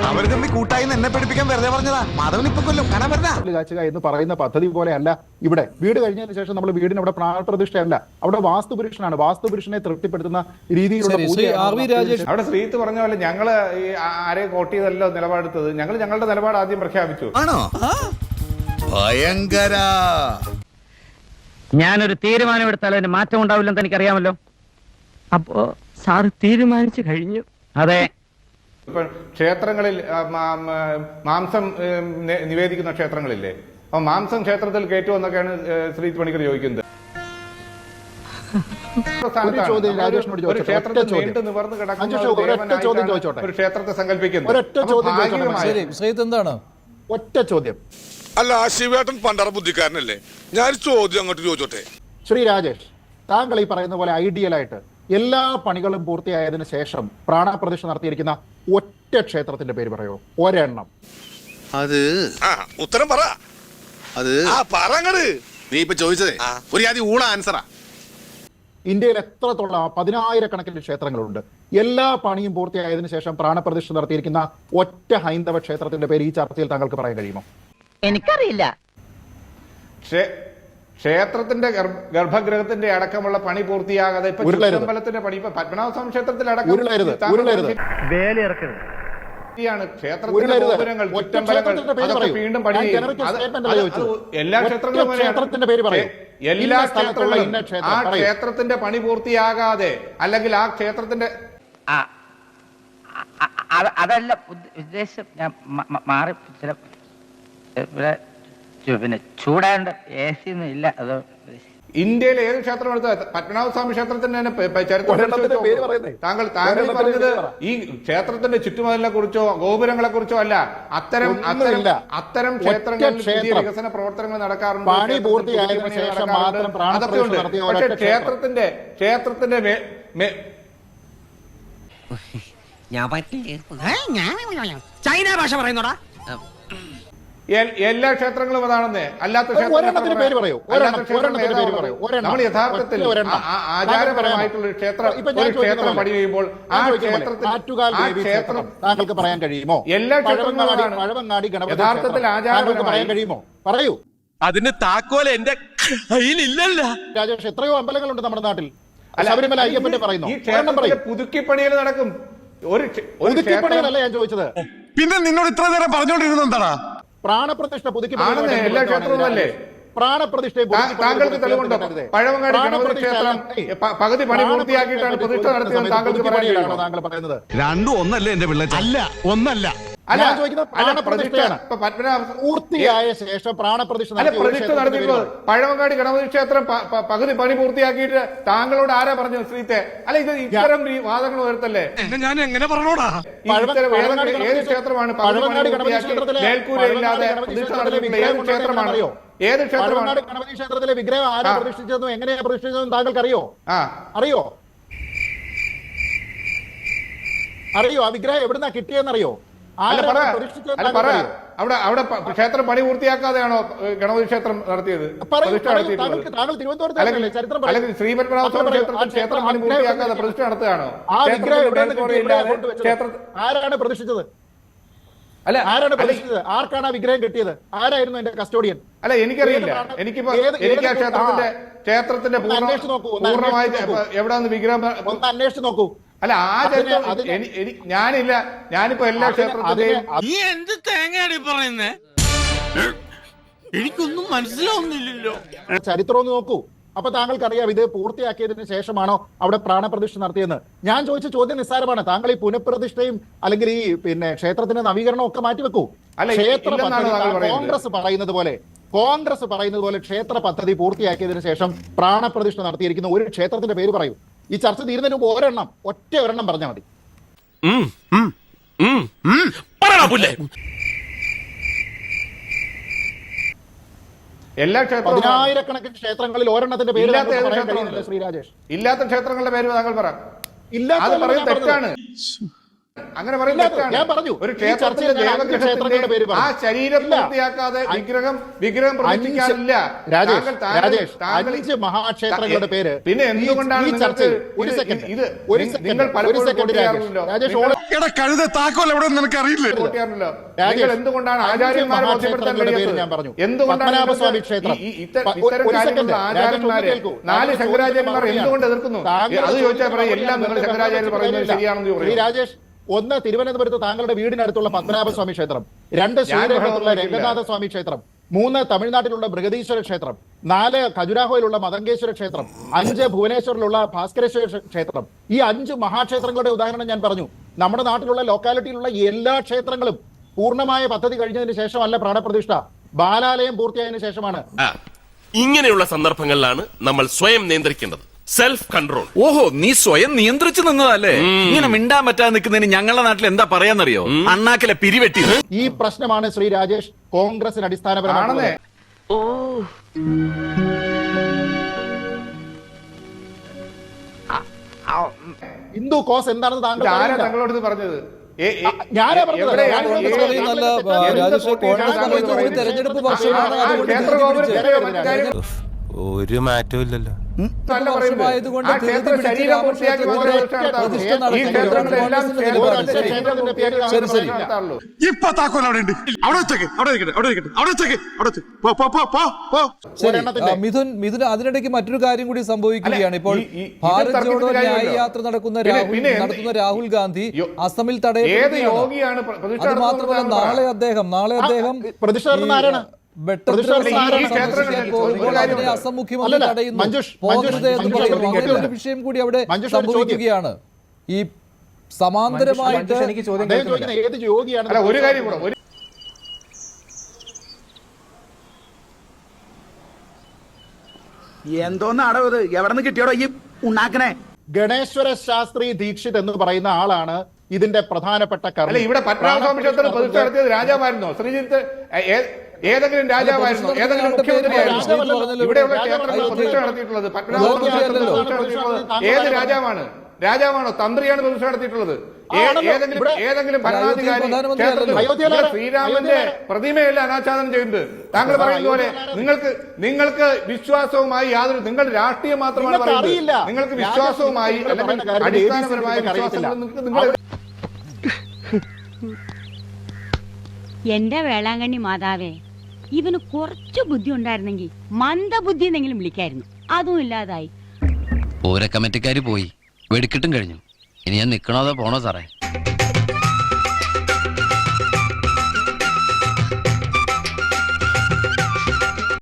അവർ തമ്മിൽ കൂട്ടായി എന്നെ പഠിപ്പിക്കാൻ വെറുതെ പറഞ്ഞതാ. മാധവൻ ഇപ്പൊ കൊല്ലും കാണാൻ വരുന്ന എന്ന് പറയുന്ന പദ്ധതി പോലെയല്ല ഇവിടെ. വീട് കഴിഞ്ഞതിന് ശേഷം നമ്മൾ വീടിന് അവിടെ പ്രാണപ്രതിഷ്ഠയല്ല, അവിടെ വാസ്തുപുരുഷനാണ്. വാസ്തുപുരുഷനെ തൃപ്തിപ്പെടുത്തുന്ന രീതിയിലുള്ള അവിടെ ശ്രീത്ത് പറഞ്ഞ പോലെ ഞങ്ങള് ആരെയും കോട്ട് ചെയ്തല്ലോ നിലപാടെടുത്തത്. ഞങ്ങൾ ഞങ്ങളുടെ നിലപാട് ആദ്യം പ്രഖ്യാപിച്ചു. ആണോ? ഭയങ്കര. ഞാനൊരു തീരുമാനം എടുത്താൽ അതിന് മാറ്റം ഉണ്ടാവില്ലെന്ന് എനിക്കറിയാമല്ലോ. അപ്പോ സാറ് തീരുമാനിച്ചു കഴിഞ്ഞു. അതെ. ഇപ്പൊ ക്ഷേത്രങ്ങളിൽ മാംസം നിവേദിക്കുന്ന ക്ഷേത്രങ്ങളില്ലേ, അപ്പൊ മാംസം ക്ഷേത്രത്തിൽ കയറ്റുമെന്നൊക്കെയാണ് ശ്രീ പണിക്കർ ചോദിക്കുന്നത്. ഒരു ക്ഷേത്രത്തിൽ നീണ്ടു നിവർന്ന് കിടക്കുന്ന ഒരു ക്ഷേത്രത്തെ സങ്കല്പിക്കുന്നു. എന്താണ് ഒറ്റ ചോദ്യം? അല്ല, ശിവേട്ടൻ പണ്ടറ ബുദ്ധിക്കാരനല്ലേ? ഞാൻ ചോദ്യം അങ്ങോട്ട് ചോദിച്ചോട്ടെ. ശ്രീ രാജേഷ്, താങ്കൾ ഈ പറയുന്ന പോലെ ഐഡിയലായിട്ട് എല്ലാ പണികളും പൂർത്തിയായതിനു ശേഷം പ്രാണപ്രതിഷ്ഠ നടത്തിയിരിക്കുന്ന ഒറ്റ ക്ഷേത്രത്തിന്റെ പേര് പറയോ? ഒരെണ്ണം. അത് ഉത്തരം പറ. അത് നീ ഇപ്പൊ ചോദിച്ചതേ ഒരു ആദ്യം ഊള ആൻസറാ. ഇന്ത്യയിൽ എത്രത്തോളം 10,000-കണക്കിന് ക്ഷേത്രങ്ങളുണ്ട്. എല്ലാ പണിയും പൂർത്തിയായതിനു ശേഷം പ്രാണപ്രതിഷ്ഠ നടത്തിയിരിക്കുന്ന ഒറ്റ ഹൈന്ദവ ക്ഷേത്രത്തിന്റെ പേര് ഈ ചർച്ചയിൽ താങ്കൾക്ക് പറയാൻ കഴിയുമോ? എനിക്കറിയില്ല. ക്ഷേത്രത്തിന്റെ ഗർഭഗൃഹത്തിന്റെ അടക്കമുള്ള പണി പൂർത്തിയാകാതെ ഇപ്പൊ അമ്പലത്തിന്റെ പണി, ഇപ്പൊ പത്മനാഭസ്വാമി ക്ഷേത്രത്തിൽ അടക്കം ക്ഷേത്രത്തിന്റെ ഗോപുരങ്ങൾ, ചുറ്റമ്പലങ്ങൾ വീണ്ടും പണി എല്ലാ ക്ഷേത്രങ്ങളും എല്ലാ ക്ഷേത്രങ്ങളും ആ ക്ഷേത്രത്തിന്റെ പണി പൂർത്തിയാകാതെ, അല്ലെങ്കിൽ ആ ക്ഷേത്രത്തിന്റെ അതല്ല ഉദ്ദേശം. ഞാൻ മാറി പിന്നെ ചൂടാണ്ട് എ സി ഒന്നും ഇല്ല. അത് ഇന്ത്യയിലെ ഏത് ക്ഷേത്രം എടുത്താൽ പത്മനാഭസ്വാമി ക്ഷേത്രത്തിന്റെ താങ്കൾ പറഞ്ഞത് ഈ ക്ഷേത്രത്തിന്റെ ചുറ്റുമതിലിനെ കുറിച്ചോ ഗോപുരങ്ങളെ കുറിച്ചോ അല്ല. അത്തരം ക്ഷേത്രങ്ങളിൽ പുതിയ വികസന പ്രവർത്തനങ്ങൾ നടക്കാറുണ്ട്. അതൊക്കെ ഉണ്ട്. പക്ഷെ ക്ഷേത്രത്തിന്റെ ചൈന ഭാഷ പറയുന്നോടാ. എല്ലാ ക്ഷേത്രങ്ങളും അതാണെന്ന്. അല്ലാത്ത നമ്മൾ യഥാർത്ഥത്തിൽ ആചാരപരമായിട്ടുള്ള ക്ഷേത്രം പണി ചെയ്യുമ്പോൾ ആ ക്ഷേത്രം താങ്കൾക്ക് പറയാൻ കഴിയുമോ? എല്ലാ ക്ഷേത്രങ്ങളും യഥാർത്ഥത്തിൽ ആചാരപരമായി പറയാൻ കഴിയുമോ? പറയൂ. അതിന് താക്കോൽ എന്റെ കയ്യിലില്ലല്ല. രാജേഷ്, എത്രയോ അമ്പലങ്ങളുണ്ട് നമ്മുടെ നാട്ടിൽ. ശബരിമല അയ്യപ്പന്റെ പറയുന്നു. ഈ ക്ഷേത്രത്തിലെ പുതുക്കിപ്പണിയിൽ നടക്കും. ഒരു പുതുക്കിപ്പണിയിലല്ല ഞാൻ ചോദിച്ചത്. പിന്നെ നിന്നോട് ഇത്ര നേരം പറഞ്ഞോണ്ടിരുന്നത് എന്താടാ? പ്രാണപ്രതിഷ്ഠ പുതുക്കി എല്ലാ ക്ഷേത്രവും അല്ലേ? പ്രാണപ്രതിഷ്ഠ താങ്കൾക്ക് തെളിവുണ്ടോ? പഴവങ്ങാടി ഗണപതി ക്ഷേത്രം പകുതി പണി പൂർത്തിയാക്കിയിട്ടാണ് പ്രതിഷ്ഠ നടത്തിയത് താങ്കൾക്ക് പറയാൻ താങ്കൾ പറയുന്നത്? രണ്ടും ഒന്നല്ലേ എന്റെ പിള്ളേർ? അല്ല, ഒന്നല്ല. പൂർത്തിയായ ശേഷം പ്രാണപ്രതിഷ്ഠ നടത്തിയിട്ടുള്ളത് പഴവങ്ങാടി ഗണപതി ക്ഷേത്രം പകുതി പണി പൂർത്തിയാക്കിയിട്ട് താങ്കളോട് ആരാ പറഞ്ഞു ശ്രീത്തെ? അല്ല, ഇത് ഇത്തരം വാദങ്ങൾ ഉയർത്തല്ലേ? ഞാൻ എങ്ങനെ പറഞ്ഞോടാ? ഏത് ക്ഷേത്രമാണ് മേൽക്കൂരയില്ലാതെ പ്രതിഷ്ഠ നടത്തിയിട്ടുള്ള ഏത് ക്ഷേത്രമാണോ? ഏത് ക്ഷേത്രമാണ്? ഗണപതി ക്ഷേത്രത്തിലെ വിഗ്രഹം ആരാ പ്രതിഷ്ഠിച്ചതെന്നും എങ്ങനെയാ പ്രതിഷ്ഠിച്ചതെന്നും താങ്കൾക്ക് അറിയോ? അറിയോ? ആ വിഗ്രഹം എവിടുന്നാ കിട്ടിയെന്നറിയോ? അവിടെ ക്ഷേത്രം പണി പൂർത്തിയാക്കാതെയാണോ ഗണപതി ക്ഷേത്രം നടത്തിയത്? അല്ലെങ്കിൽ ശ്രീപത്മനാഭസ്വാമി ക്ഷേത്രം പണി പൂർത്തിയാക്കാതെ പ്രതിഷ്ഠ നടത്തുകയാണോ? ആരാണ് പ്രതിഷ്ഠിച്ചത്? അല്ല, ആരാണ് പ്രതിഷ്ഠിച്ചത്? ആർക്കാണ് ആ വിഗ്രഹം കിട്ടിയത്? ആരായിരുന്നു എന്റെ കസ്റ്റോഡിയൻ? അല്ല, എനിക്കറിയില്ല. എനിക്ക് ആ ക്ഷേത്രത്തിന്റെ പൂർണ്ണമായി എവിടെയാണ് വിഗ്രഹം ഒന്ന് അന്വേഷിച്ച് നോക്കൂ. അല്ല, ഞാനിപ്പോ എല്ലാ ക്ഷേത്രത്തിന്റെയും എന്ത് തേങ്ങയാണ് പറയുന്നേ? എനിക്കൊന്നും മനസ്സിലാവുന്നില്ലല്ലോ. ചരിത്രം ഒന്ന് നോക്കൂ. അപ്പൊ താങ്കൾക്ക് അറിയാം ഇത് പൂർത്തിയാക്കിയതിന് ശേഷമാണോ അവിടെ പ്രാണപ്രതിഷ്ഠ നടത്തിയെന്ന്. ഞാൻ ചോദിച്ച ചോദ്യം നിസ്സാരമാണ്. താങ്കൾ ഈ പുനഃപ്രതിഷ്ഠയും അല്ലെങ്കിൽ ഈ ക്ഷേത്രത്തിന്റെ നവീകരണം ഒക്കെ മാറ്റിവെക്കൂ. കോൺഗ്രസ് പറയുന്നത് പോലെ ക്ഷേത്ര പദ്ധതി പൂർത്തിയാക്കിയതിനു ശേഷം പ്രാണപ്രതിഷ്ഠ നടത്തിയിരിക്കുന്ന ഒരു ക്ഷേത്രത്തിന്റെ പേര് പറയൂ. ഈ ചർച്ച തീരുന്നതിന് മുമ്പ് ഒറ്റ ഒരെണ്ണം പറഞ്ഞാൽ മതി. എല്ലാ 10,000-കണക്കിന് ക്ഷേത്രങ്ങളിൽ ഒരെണ്ണത്തിന്റെ പേര് ശ്രീ രാജേഷ്. ഇല്ലാത്ത ക്ഷേത്രങ്ങളുടെ പേര് താങ്കൾ പറ. തെറ്റാണ്. അങ്ങനെ പറയുന്നത് ഇല്ല, ഞാൻ പറഞ്ഞു. ഒരു ഈ ക്ഷേത്രത്തിന്റെ ചർച്ചയിൽ ഞാൻ അഞ്ച് ക്ഷേത്രങ്ങളുടെ പേര് ദേവഗ്രഹത്തിന്റെ ആ പറഞ്ഞു. ശരീരം ഇല്ല. പൂർത്തിയാക്കാതെ വിഗ്രഹം പ്രതിഷ്ഠിക്കാറില്ല. രാജേഷ്, 5 മഹാക്ഷേത്രങ്ങളുടെ പേര്. പിന്നെ എന്തുകൊണ്ടാണ് ഈ ചർച്ചയിൽ ഒരു ഇത് സെക്കൻഡ് നിങ്ങൾ പലപ്പോഴും രാജേഷ് എടാ കഴുത താക്കോൽ എവിടെ നിനക്ക് അറിയില്ലേ നിങ്ങൾ എന്തുകൊണ്ടാണ് ആചാര്യന്മാരെ ബോധ്യപ്പെടുത്താൻ കഴിയാത്തത്? ഞാൻ പറഞ്ഞു. എന്തുകൊണ്ടാണ് പത്മനാഭസ്വാമി ക്ഷേത്രം. ഇത്തരം കാര്യങ്ങളുള്ള ആചാര്യന്മാരെ 4 ശങ്കരാചാര്യന്മാർ എന്തുകൊണ്ട് എതിർക്കുന്നു? അത് ചോദിച്ചാൽ പറയും എല്ലാം നിങ്ങൾ ശങ്കരാചാര്യർ പറയുന്നത് ശരിയാണെന്ന് പറയും. രാജേഷ്, 1 തിരുവനന്തപുരത്ത് താങ്കളുടെ വീടിനടുത്തുള്ള പത്മനാഭസ്വാമി ക്ഷേത്രം, 2 ശ്രീരംഗത്തുള്ള രംഗനാഥ സ്വാമി ക്ഷേത്രം, 3 തമിഴ്നാട്ടിലുള്ള ബൃഹദീശ്വര ക്ഷേത്രം, 4 ഖജുരാഹോയിലുള്ള മതങ്കേശ്വര ക്ഷേത്രം, 5 ഭുവനേശ്വറിലുള്ള ഭാസ്കരേശ്വര ക്ഷേത്രം. ഈ 5 മഹാക്ഷേത്രങ്ങളുടെ ഉദാഹരണം ഞാൻ പറഞ്ഞു. നമ്മുടെ നാട്ടിലുള്ള ലോക്കാലിറ്റിയിലുള്ള എല്ലാ ക്ഷേത്രങ്ങളും പൂർണ്ണമായ പദ്ധതി കഴിഞ്ഞതിന് ശേഷമല്ല പ്രാണപ്രതിഷ്ഠ, ബാലാലയം പൂർത്തിയായതിനു ശേഷമാണ്. ഇങ്ങനെയുള്ള സന്ദർഭങ്ങളിലാണ് നമ്മൾ സ്വയം നിയന്ത്രിക്കേണ്ടത്. Self control. ഓഹോ, നീ സ്വയം നിയന്ത്രിച്ചു നിന്നതല്ലേ? ഇങ്ങനെ മിണ്ടാൻ പറ്റാതെ നിൽക്കുന്നതിന് ഞങ്ങളുടെ നാട്ടിൽ എന്താ പറയാന്നറിയോ? അണ്ണാക്കിലെ പിരിവെട്ടി. ഈ പ്രശ്നമാണ് ശ്രീ രാജേഷ് കോൺഗ്രസിന് അടിസ്ഥാനപരമാണ്. ഹിന്ദു കോസ് എന്താണെന്ന് താങ്കൾ ആരാ തങ്ങളോട് പറഞ്ഞത്? ഞാനാ പറഞ്ഞത്. തെരഞ്ഞെടുപ്പ് വർഷമാണ്, ഒരു മാറ്റവും ഇല്ലല്ലോ. ഇപ്പൊ താക്കോൽ അവിടെ ഉണ്ട്. അവിടെ വെച്ചേക്ക്, അവിടെ ഇരിക്കട്ടെ, അവിടെ ഇരിക്കട്ടെ, അവിടെ വെച്ചേക്ക്, അവിടെ വെച്ച്. മിഥുൻ, അതിനിടയ്ക്ക് മറ്റൊരു കാര്യം കൂടി സംഭവിക്കുകയാണ്. ഇപ്പോൾ ഭാരത് ജോഡോ ന്യായ യാത്ര നടത്തുന്ന രാഹുൽ ഗാന്ധി അസമിൽ തടയപ്പെടുകയാണ്. അത് മാത്രമല്ല, നാളെ അദ്ദേഹം അസം മുഖ്യമന്ത്രി തടയുന്നു, പോകരുത് എന്ന് പറയുന്നു. അങ്ങനെ ഒരു വിഷയം കൂടി അവിടെ സംഭവിക്കുകയാണ്. ഈ സമാന്തരമായിട്ട് ഏത് യോഗിയാണ്? ഒരു കാര്യം കൂടെ, എന്തോന്നാടോ ഇത്? എവിടെ നിന്ന് കിട്ടിയോടോ ഈ ഉണ്ടാക്കണേ? ഗണേശ്വര ശാസ്ത്രി ദീക്ഷിത് എന്ന് പറയുന്ന ആളാണ് ഇതിന്റെ പ്രധാനപ്പെട്ട അല്ല, ഇവിടെ പത്മനാഭസ്വാമി ക്ഷേത്രത്തിൽ പ്രതിഷ്ഠ നടത്തിയത് രാജാവായിരുന്നോ? ശ്രീജിത്ത് ഏതെങ്കിലും രാജാവായിരുന്നു? ഏതെങ്കിലും മുഖ്യമന്ത്രിയായിരുന്നു? ഇവിടെയുള്ള ക്ഷേത്രത്തിൽ പ്രതിഷ്ഠ നടത്തിയിട്ടുള്ളത് പത്മനാഭസ്വാമി ക്ഷേത്രത്തിൽ പ്രതിഷ്ഠ നടത്തിയിട്ടുള്ളത് ഏത് രാജാവാണോ? തന്ത്രിയാണ് പ്രതിഷ്ഠ നടത്തിയിട്ടുള്ളത്? ഏതെങ്കിലും ഭരണാധികാരി ശ്രീരാമന്റെ പ്രതിമയല്ല അനാച്ഛാദനം ചെയ്യുന്നത്? താങ്കൾ പറയുന്ന പോലെ നിങ്ങൾക്ക് വിശ്വാസവുമായി യാതൊരു, നിങ്ങൾ രാഷ്ട്രീയം മാത്രമാണ് പറയുന്നത്. നിങ്ങൾക്ക് വിശ്വാസവുമായി അടിസ്ഥാനപരമായ വിശ്വാസങ്ങൾ എന്റെ വേളാങ്കണ്ണി മാതാവേ, ഇവന് കുറച്ചു ബുദ്ധി ഉണ്ടായിരുന്നെങ്കിൽ മന്ദബുദ്ധി എന്നെങ്കിലും വിളിക്കായിരുന്നു. അതും ഇല്ലാതായി. പൂര കമ്മിറ്റിക്കാര് പോയി, വെടിക്കിട്ടും കഴിഞ്ഞു. ഇനി ഞാൻ നിക്കണോ അതോ പോണോ സാറേ?